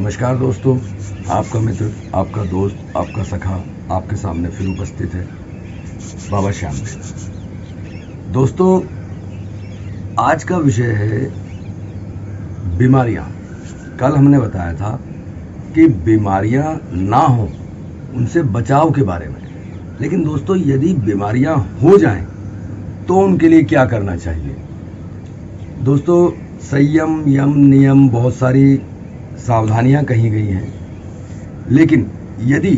नमस्कार दोस्तों, आपका मित्र, आपका दोस्त, आपका सखा आपके सामने फिर उपस्थित है बाबा श्याम देव। दोस्तों, आज का विषय है बीमारियां। कल हमने बताया था कि बीमारियां ना हो उनसे बचाव के बारे में। लेकिन दोस्तों, यदि बीमारियां हो जाएं तो उनके लिए क्या करना चाहिए। दोस्तों, संयम, यम, नियम, बहुत सारी सावधानियां कही गई हैं। लेकिन यदि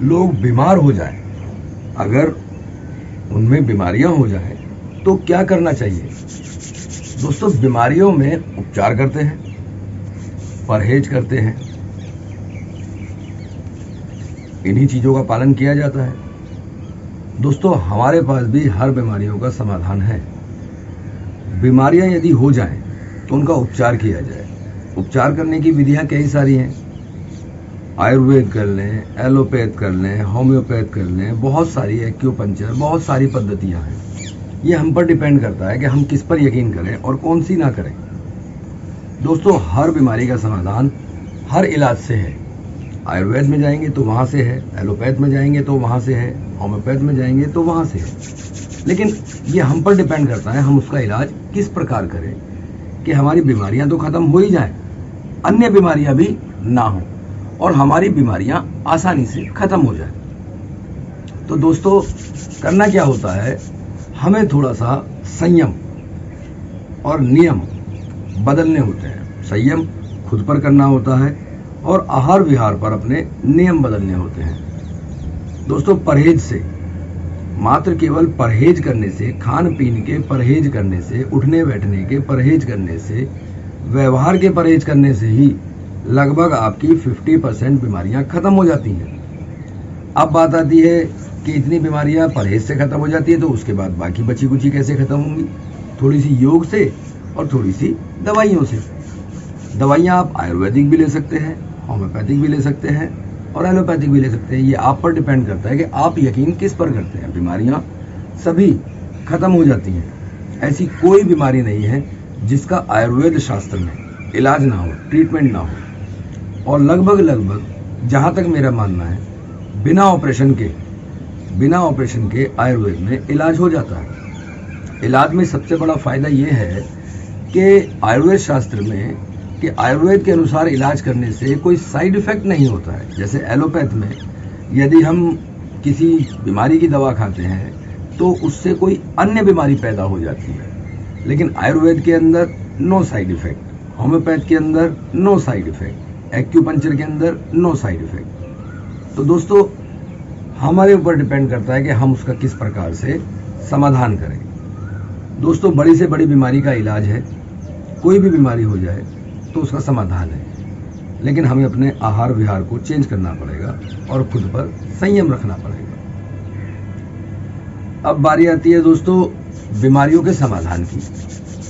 लोग बीमार हो जाएं, अगर उनमें बीमारियां हो जाएं तो क्या करना चाहिए। दोस्तों, बीमारियों में उपचार करते हैं, परहेज करते हैं, इन्हीं चीजों का पालन किया जाता है। दोस्तों, हमारे पास भी हर बीमारियों का समाधान है। बीमारियां यदि हो जाएं तो उनका उपचार किया जाए। उपचार करने की विधियां कई सारी हैं। आयुर्वेद कर लें, एलोपैथ कर लें, होम्योपैथ कर लें, बहुत सारी, एक्यूपंक्चर, बहुत सारी पद्धतियां हैं। ये हम पर डिपेंड करता है कि हम किस पर यकीन करें और कौन सी ना करें। दोस्तों, हर बीमारी का समाधान हर इलाज से है। आयुर्वेद में जाएंगे तो वहां से है, एलोपैथ में जाएंगे तो वहां से है, होम्योपैथ में जाएंगे तो वहां से है। लेकिन ये हम पर डिपेंड करता है हम उसका इलाज किस प्रकार करें कि हमारी बीमारियां तो खत्म हो ही जाए, अन्य बीमारियां भी ना हो और हमारी बीमारियां आसानी से खत्म हो जाए। तो दोस्तों, करना क्या होता है, हमें थोड़ा सा संयम और नियम बदलने होते हैं। संयम खुद पर करना होता है और आहार विहार पर अपने नियम बदलने होते हैं। दोस्तों, परहेज से, मात्र केवल परहेज करने से, खान पीन के परहेज करने से, उठने बैठने के परहेज करने से, व्यवहार के परहेज करने से ही लगभग आपकी 50% बीमारियां खत्म हो जाती हैं। अब बात आती है कि इतनी बीमारियां परहेज से खत्म हो जाती है तो उसके बाद बाकी बची कुची कैसे खत्म होंगी। थोड़ी सी योग से और थोड़ी सी दवाइयों से। दवाइयां आप आयुर्वेदिक भी ले सकते हैं, होम्योपैथिक भी ले सकते हैं और एलोपैथिक भी ले सकते हैं। ये आप पर डिपेंड करता है कि आप यकीन किस पर करते हैं। बीमारियां सभी खत्म हो जाती हैं। ऐसी कोई बीमारी नहीं है जिसका आयुर्वेद शास्त्र में इलाज ना हो, ट्रीटमेंट ना हो। और लगभग जहां तक मेरा मानना है, बिना ऑपरेशन के आयुर्वेद में इलाज हो जाता है। इलाज में सबसे बड़ा फायदा यह है कि आयुर्वेद शास्त्र में कि आयुर्वेद के अनुसार इलाज करने से कोई साइड इफेक्ट नहीं होता है। जैसे एलोपैथ में यदि हम किसी बीमारी की दवा खाते हैं तो उससे कोई अन्य बीमारी पैदा हो जाती है। लेकिन आयुर्वेद के अंदर नो साइड इफेक्ट, होम्योपैथ के अंदर नो साइड इफेक्ट, एक्यूपंक्चर के अंदर नो साइड इफेक्ट। तो दोस्तों, हमारे ऊपर डिपेंड करता है कि हम उसका किस प्रकार से समाधान करें। दोस्तों, बड़ी से बड़ी बीमारी का इलाज है। कोई भी बीमारी हो जाए तो उसका समाधान है। लेकिन हमें अपने आहार विहार को चेंज करना पड़ेगा और खुद पर संयम रखना पड़ेगा। अब बारी आती है दोस्तों बीमारियों के समाधान की।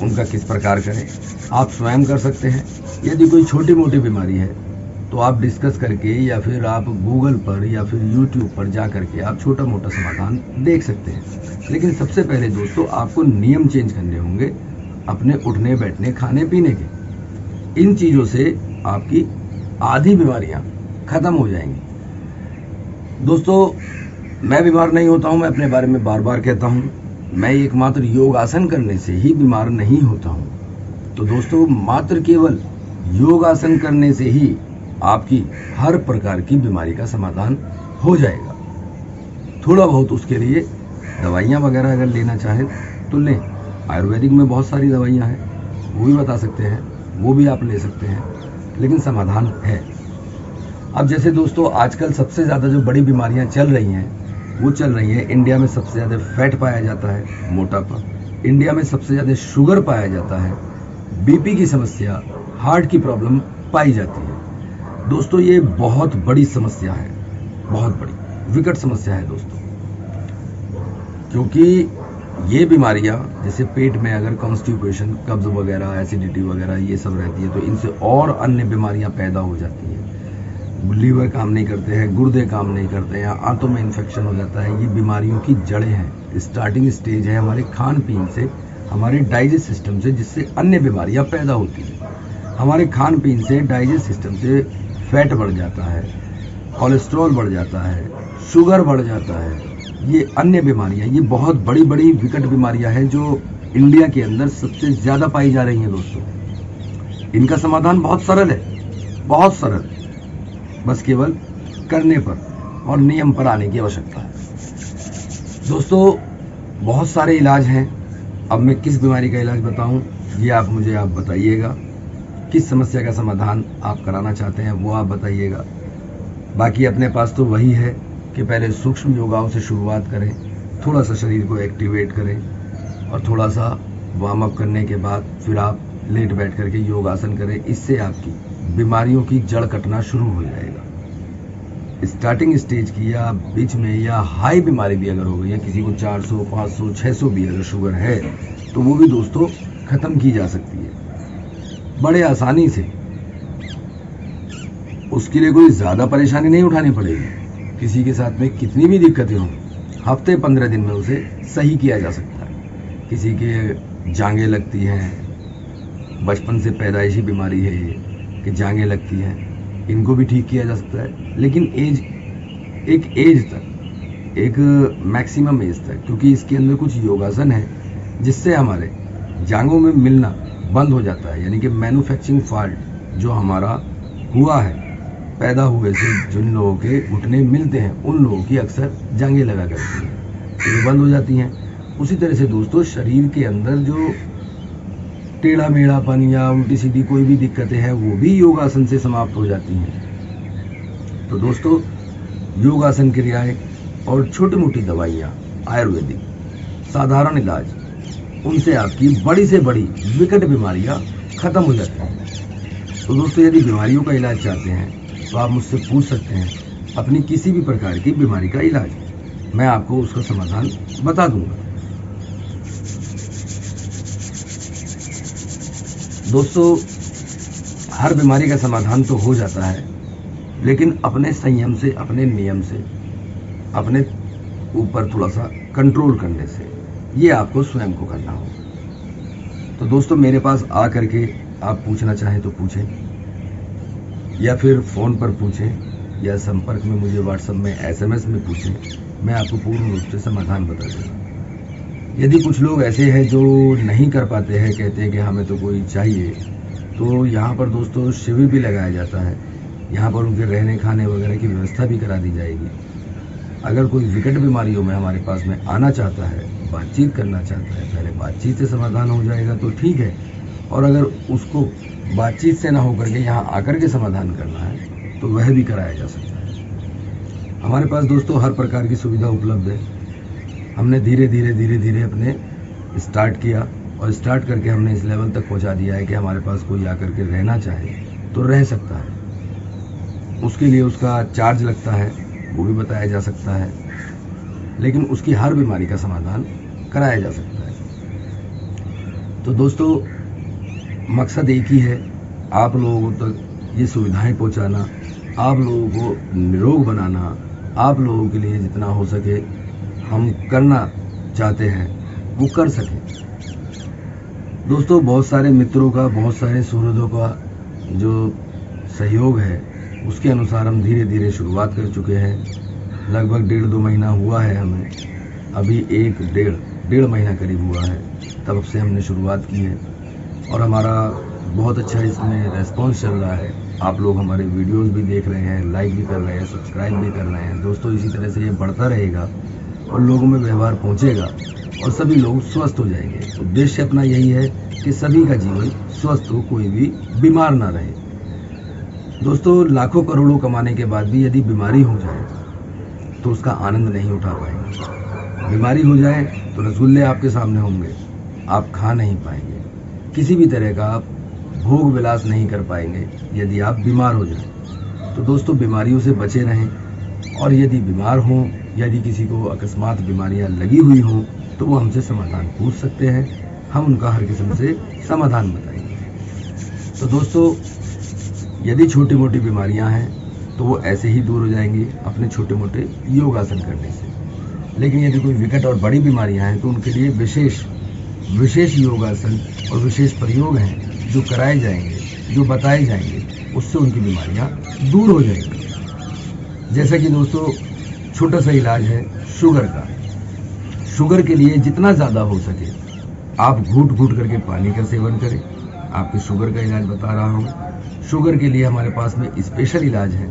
उनका किस प्रकार करें, आप स्वयं कर सकते हैं। यदि कोई छोटी मोटी बीमारी है तो आप डिस्कस करके या फिर आप गूगल पर या फिर यूट्यूब पर जा करके आप छोटा मोटा समाधान देख सकते हैं। लेकिन सबसे पहले दोस्तों, आपको नियम चेंज करने होंगे अपने उठने बैठने, खाने पीने के। इन चीजों से आपकी आधी बीमारियां खत्म हो जाएंगी। दोस्तों, मैं बीमार नहीं होता हूं, मैं अपने बारे में बार बार कहता हूं। मैं एकमात्र योग आसन करने से ही बीमार नहीं होता हूं। तो दोस्तों, मात्र केवल योग आसन करने से ही आपकी हर प्रकार की बीमारी का समाधान हो जाएगा। थोड़ा बहुत उसके लिए दवाइयां वगैरह अगर लेना चाहें तो लें। आयुर्वेदिक में बहुत सारी दवाइयां हैं, वो भी बता सकते हैं, वो भी आप ले सकते हैं। लेकिन समाधान है। अब जैसे दोस्तों, आजकल सबसे ज्यादा जो बड़ी बीमारियां चल रही हैं वो चल रही है, इंडिया में सबसे ज्यादा फैट पाया जाता है, मोटापा। इंडिया में सबसे ज्यादा शुगर पाया जाता है, बीपी की समस्या, हार्ट की प्रॉब्लम पाई जाती है। दोस्तों, ये बहुत बड़ी समस्या है, बहुत बड़ी विकट समस्या है दोस्तों। क्योंकि ये बीमारियां जैसे पेट में अगर कॉन्स्टिपेशन, कब्ज वगैरह, एसिडिटी वगैरह ये सब रहती है तो इनसे और अन्य बीमारियां पैदा हो जाती हैं। लीवर काम नहीं करते हैं, गुर्दे काम नहीं करते हैं, आंतों में इन्फेक्शन हो जाता है। ये बीमारियों की जड़ें हैं। स्टार्टिंग स्टेज है हमारे खान पीन से, हमारे डाइजेस्ट सिस्टम से, जिससे अन्य बीमारियां पैदा होती हैं। हमारे खान पीन से, डाइजेस्ट सिस्टम से फैट बढ़ जाता है, कोलेस्ट्रॉल बढ़ जाता है, शुगर बढ़ जाता है। ये अन्य बीमारियां, ये बहुत बड़ी बड़ी विकट बीमारियां हैं जो इंडिया के अंदर सबसे ज्यादा पाई जा रही हैं दोस्तों। इनका समाधान बहुत सरल है, बहुत सरल, बस केवल करने पर और नियम पर आने की आवश्यकता है। दोस्तों बहुत सारे इलाज हैं। अब मैं किस बीमारी का इलाज बताऊं, ये आप मुझे बताइएगा। किस समस्या का समाधान आप कराना चाहते हैं वो आप बताइएगा। बाकी अपने पास तो वही है कि पहले सूक्ष्म योगाओं से शुरुआत करें, थोड़ा सा शरीर को एक्टिवेट करें और थोड़ा सा वार्म अप करने के बाद फिर आप लेट बैठ करके योगासन करें। इससे आपकी बीमारियों की जड़ कटना शुरू हो जाएगा। स्टार्टिंग स्टेज की या बीच में या हाई बीमारी भी अगर हो गई है, किसी को 400, 500, 600 भी अगर शुगर है, तो वो भी दोस्तों खत्म की जा सकती है बड़े आसानी से। उसके लिए कोई ज्यादा परेशानी नहीं उठानी पड़ेगी। किसी के साथ में कितनी भी दिक्कतें हों, हफ्ते 15 दिन में उसे सही किया जा सकता है। किसी के जांघें लगती हैं, बचपन से पैदाइशी बीमारी है ये कि जांघें लगती हैं, इनको भी ठीक किया जा सकता है। लेकिन एक एज तक, एक मैक्सिमम एज तक, क्योंकि इसके अंदर कुछ योगासन है जिससे हमारे जांघों में मिलना बंद हो जाता है। यानी कि मैन्युफैक्चरिंग फॉल्ट जो हमारा हुआ है, पैदा हुए से जिन लोगों के घुटने मिलते हैं उन लोगों की अक्सर जांघें लगा करती हैं, तो ये बंद हो जाती हैं। उसी तरह से दोस्तों शरीर के अंदर जो टेढ़ा मेढ़ापन या उल्टी सीधी कोई भी दिक्कतें हैं वो भी योगासन से समाप्त हो जाती हैं। तो दोस्तों योगासन क्रियाएं और छोटी मोटी दवाइयाँ, आयुर्वेदिक साधारण इलाज, उनसे आपकी बड़ी से बड़ी विकट बीमारियां खत्म हो जाती हैं। तो दोस्तों यदि बीमारियों का इलाज चाहते हैं तो आप मुझसे पूछ सकते हैं अपनी किसी भी प्रकार की बीमारी का इलाज, मैं आपको उसका समाधान बता दूंगा। दोस्तों हर बीमारी का समाधान तो हो जाता है, लेकिन अपने संयम से, अपने नियम से, अपने ऊपर थोड़ा सा कंट्रोल करने से, ये आपको स्वयं को करना होगा। तो दोस्तों मेरे पास आ करके आप पूछना चाहें तो पूछें, या फिर फोन पर पूछें, या संपर्क में मुझे व्हाट्सएप में, SMS में पूछें, मैं आपको पूर्ण रूप से समाधान बता दूंगा। यदि कुछ लोग ऐसे हैं जो नहीं कर पाते हैं, कहते हैं कि हमें तो कोई चाहिए, तो यहाँ पर दोस्तों शिविर भी लगाया जाता है। यहाँ पर उनके रहने खाने वगैरह की व्यवस्था भी करा दी जाएगी। अगर कोई विकट बीमारियों में हमारे पास में आना चाहता है, बातचीत करना चाहता है, पहले बातचीत से समाधान हो जाएगा तो ठीक है, और अगर उसको बातचीत से ना होकर के यहाँ आकर के समाधान करना है तो वह भी कराया जा सकता है। हमारे पास दोस्तों हर प्रकार की सुविधा उपलब्ध है। हमने धीरे धीरे अपने स्टार्ट किया और स्टार्ट करके हमने इस लेवल तक पहुंचा दिया है कि हमारे पास कोई आकर के रहना चाहे तो रह सकता है। उसके लिए उसका चार्ज लगता है, वो भी बताया जा सकता है, लेकिन उसकी हर बीमारी का समाधान कराया जा सकता है। तो दोस्तों मकसद एक ही है, आप लोगों तक ये सुविधाएं पहुंचाना, आप लोगों को निरोग बनाना, आप लोगों के लिए जितना हो सके हम करना चाहते हैं वो कर सकें। दोस्तों बहुत सारे मित्रों का, बहुत सारे सुहृदों का जो सहयोग है उसके अनुसार हम धीरे धीरे शुरुआत कर चुके हैं। लगभग 1.5-2 महीना हुआ है हमें, अभी 1-1.5 महीना करीब हुआ है तब से हमने शुरुआत की है, और हमारा बहुत अच्छा इसमें रेस्पॉन्स चल रहा है। आप लोग हमारे वीडियोस भी देख रहे हैं, लाइक भी कर रहे हैं, सब्सक्राइब भी कर रहे हैं। दोस्तों इसी तरह से ये बढ़ता रहेगा और लोगों में व्यवहार पहुंचेगा और सभी लोग स्वस्थ हो जाएंगे। उद्देश्य अपना यही है कि सभी का जीवन स्वस्थ हो, कोई भी बीमार ना रहे। दोस्तों लाखों करोड़ों कमाने के बाद भी यदि बीमारी हो जाए तो उसका आनंद नहीं उठा पाएंगे। बीमारी हो जाए तो रसगुल्ले आपके सामने होंगे, आप खा नहीं पाएंगे, किसी भी तरह का आप भोग विलास नहीं कर पाएंगे यदि आप बीमार हो जाएं। तो दोस्तों बीमारियों से बचे रहें, और यदि बीमार हों, यदि किसी को अकस्मात बीमारियां लगी हुई हों तो वो हमसे समाधान पूछ सकते हैं, हम उनका हर किस्म से समाधान बताएंगे। तो दोस्तों यदि छोटी मोटी बीमारियां हैं तो वो ऐसे ही दूर हो जाएंगी अपने छोटे मोटे योगासन करने से। लेकिन यदि कोई विकट और बड़ी बीमारियां हैं तो उनके लिए विशेष योगासन और विशेष प्रयोग हैं जो कराए जाएंगे जो बताए जाएंगे उससे उनकी बीमारियां दूर हो जाएंगी। जैसा कि दोस्तों छोटा सा इलाज है शुगर का। शुगर के लिए जितना ज़्यादा हो सके आप घूट घूट करके पानी का सेवन करें। आपके शुगर का इलाज बता रहा हूँ। शुगर के लिए हमारे पास में स्पेशल इलाज है।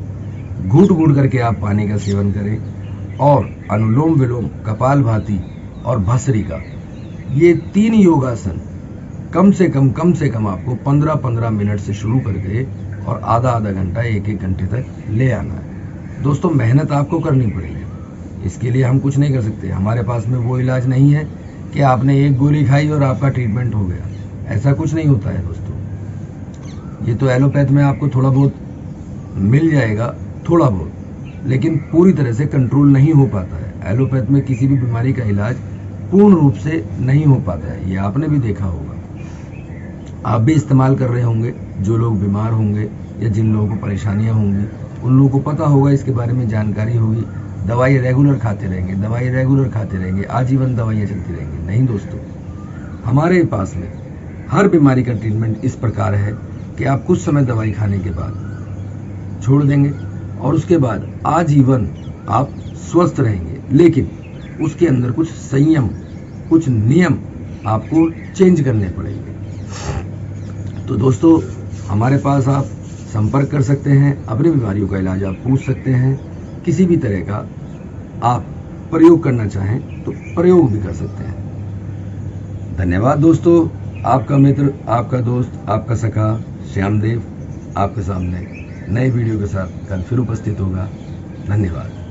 घूट घूट करके आप पानी का सेवन करें और अनुलोम विलोम, कपालभाति और भस्त्रिका, ये 3 योगासन कम से कम आपको 15-15 मिनट से शुरू करके और आधा घंटा 1-1 घंटे तक ले आना है। दोस्तों मेहनत आपको करनी पड़ेगी, इसके लिए हम कुछ नहीं कर सकते। हमारे पास में वो इलाज नहीं है कि आपने एक गोली खाई और आपका ट्रीटमेंट हो गया, ऐसा कुछ नहीं होता है दोस्तों। ये तो एलोपैथ में आपको थोड़ा बहुत मिल जाएगा, थोड़ा बहुत, लेकिन पूरी तरह से कंट्रोल नहीं हो पाता है। एलोपैथ में किसी भी बीमारी का इलाज पूर्ण रूप से नहीं हो पाता है, ये आपने भी देखा होगा। आप भी इस्तेमाल कर रहे होंगे, जो लोग बीमार होंगे या जिन लोगों को परेशानियां होंगी उन लोगों को पता होगा, इसके बारे में जानकारी होगी। दवाई रेगुलर खाते रहेंगे, आजीवन दवाइयाँ चलती रहेंगी। नहीं दोस्तों, हमारे पास में हर बीमारी का ट्रीटमेंट इस प्रकार है कि आप कुछ समय दवाई खाने के बाद छोड़ देंगे और उसके बाद आजीवन आप स्वस्थ रहेंगे, लेकिन उसके अंदर कुछ संयम, कुछ नियम आपको चेंज करने पड़ेंगे। तो दोस्तों हमारे पास आप संपर्क कर सकते हैं, अपनी बीमारियों का इलाज आप पूछ सकते हैं। किसी भी तरह का आप प्रयोग करना चाहें तो प्रयोग भी कर सकते हैं। धन्यवाद दोस्तों। आपका मित्र, आपका दोस्त, आपका सखा श्यामदेव आपके सामने नए वीडियो के साथ कल फिर उपस्थित होगा। धन्यवाद।